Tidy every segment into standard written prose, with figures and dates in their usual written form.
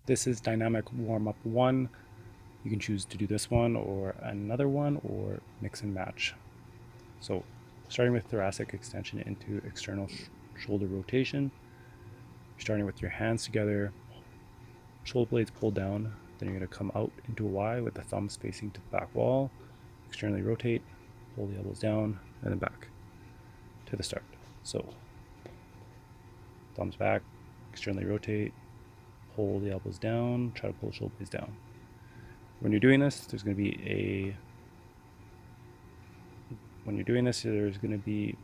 This is dynamic warm-up 1. You can choose to do this one or another one or mix and match. So starting with thoracic extension into external shoulder rotation, you're starting with your hands together, shoulder blades pulled down, then you're going to come out into a Y with the thumbs facing to the back wall, externally rotate, pull the elbows down, and then back to the start. So thumbs back, externally rotate, pull the elbows down, try to pull the shoulder blades down. When you're doing this, there's going to be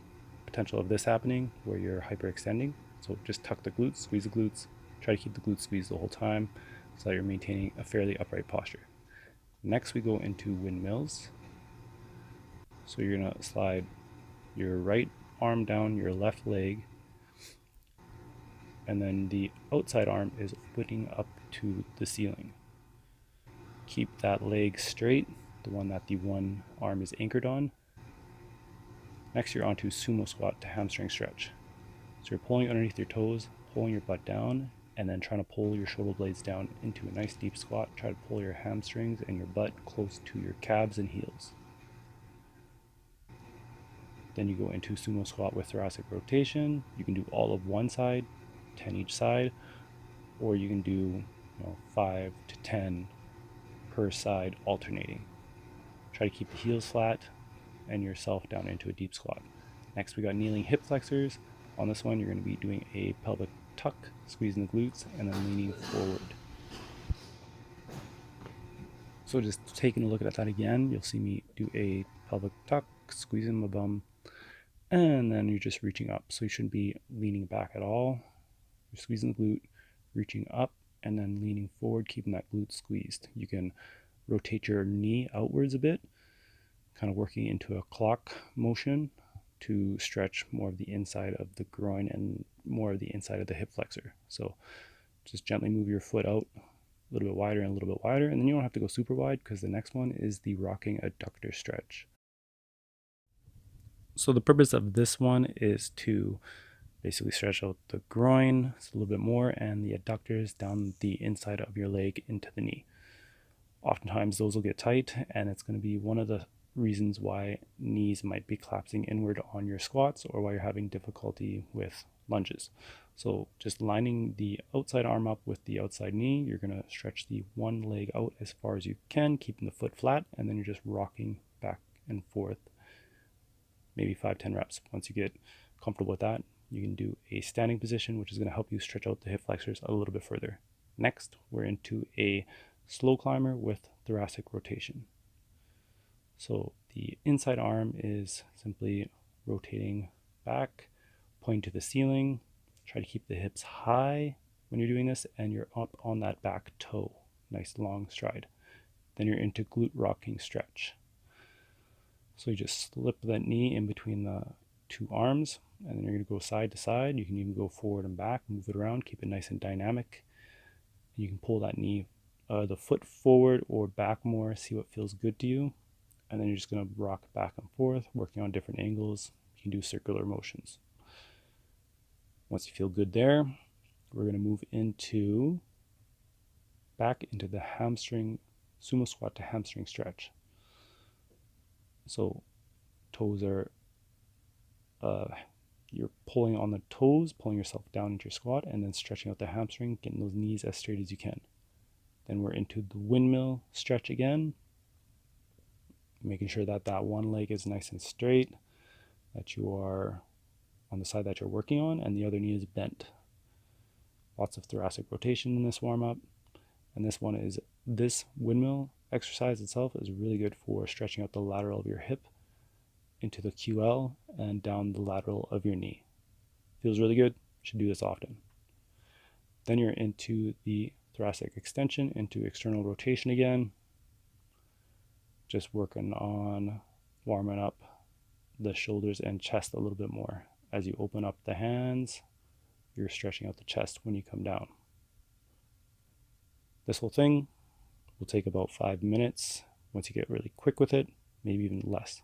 potential of this happening where you're hyperextending. So just tuck the glutes, squeeze the glutes, try to keep the glutes squeezed the whole time so that you're maintaining a fairly upright posture. Next, we go into windmills. So you're going to slide your right arm down your left leg, and then the outside arm is opening up to the ceiling. Keep that leg straight, the one that the one arm is anchored on. Next, you're onto sumo squat to hamstring stretch. So you're pulling underneath your toes, pulling your butt down, and then trying to pull your shoulder blades down into a nice deep squat. Try to pull your hamstrings and your butt close to your calves and heels. Then you go into sumo squat with thoracic rotation. You can do all of one side, 10 each side, or you can do 5 to 10 per side alternating. Try to keep the heels flat and yourself down into a deep squat. Next, we got kneeling hip flexors. On this one, you're going to be doing a pelvic tuck, squeezing the glutes, and then leaning forward. So just taking a look at that again, you'll see me do a pelvic tuck, squeezing the bum, and then you're just reaching up. So you shouldn't be leaning back at all. You're squeezing the glute, reaching up, and then leaning forward, keeping that glute squeezed. You can rotate your knee outwards a bit, kind of working into a clock motion to stretch more of the inside of the groin and more of the inside of the hip flexor. So just gently move your foot out a little bit wider and a little bit wider, and then you don't have to go super wide because the next one is the rocking adductor stretch. So the purpose of this one is to basically stretch out the groin a little bit more and the adductors down the inside of your leg into the knee. Oftentimes those will get tight, and it's going to be one of the reasons why knees might be collapsing inward on your squats or why you're having difficulty with lunges. So just lining the outside arm up with the outside knee, you're going to stretch the one leg out as far as you can, keeping the foot flat, and then you're just rocking back and forth, maybe 5-10 reps. Once you get comfortable with that, you can do a standing position, which is going to help you stretch out the hip flexors a little bit further. Next, we're into a slow climber with thoracic rotation. So the inside arm is simply rotating back, pointing to the ceiling. Try to keep the hips high when you're doing this, and you're up on that back toe. Nice long stride. Then you're into glute rocking stretch. So you just slip that knee in between the two arms, and then you're going to go side to side. You can even go forward and back, move it around, keep it nice and dynamic. You can pull that knee, the foot forward or back more, see what feels good to you. And then you're just going to rock back and forth, working on different angles. You can do circular motions. Once you feel good there, we're going to move back into the hamstring, sumo squat to hamstring stretch. So toes are, you're pulling on the toes, pulling yourself down into your squat, and then stretching out the hamstring, getting those knees as straight as you can. Then we're into the windmill stretch again, making sure that that one leg is nice and straight, that you are on the side that you're working on, and the other knee is bent. Lots of thoracic rotation in this warm-up. And this windmill exercise itself is really good for stretching out the lateral of your hip into the QL and down the lateral of your knee. Feels really good. You should do this often. Then you're into the thoracic extension, into external rotation again. Just working on warming up the shoulders and chest a little bit more. As you open up the hands, you're stretching out the chest when you come down. This whole thing will take about 5 minutes. Once you get really quick with it, maybe even less.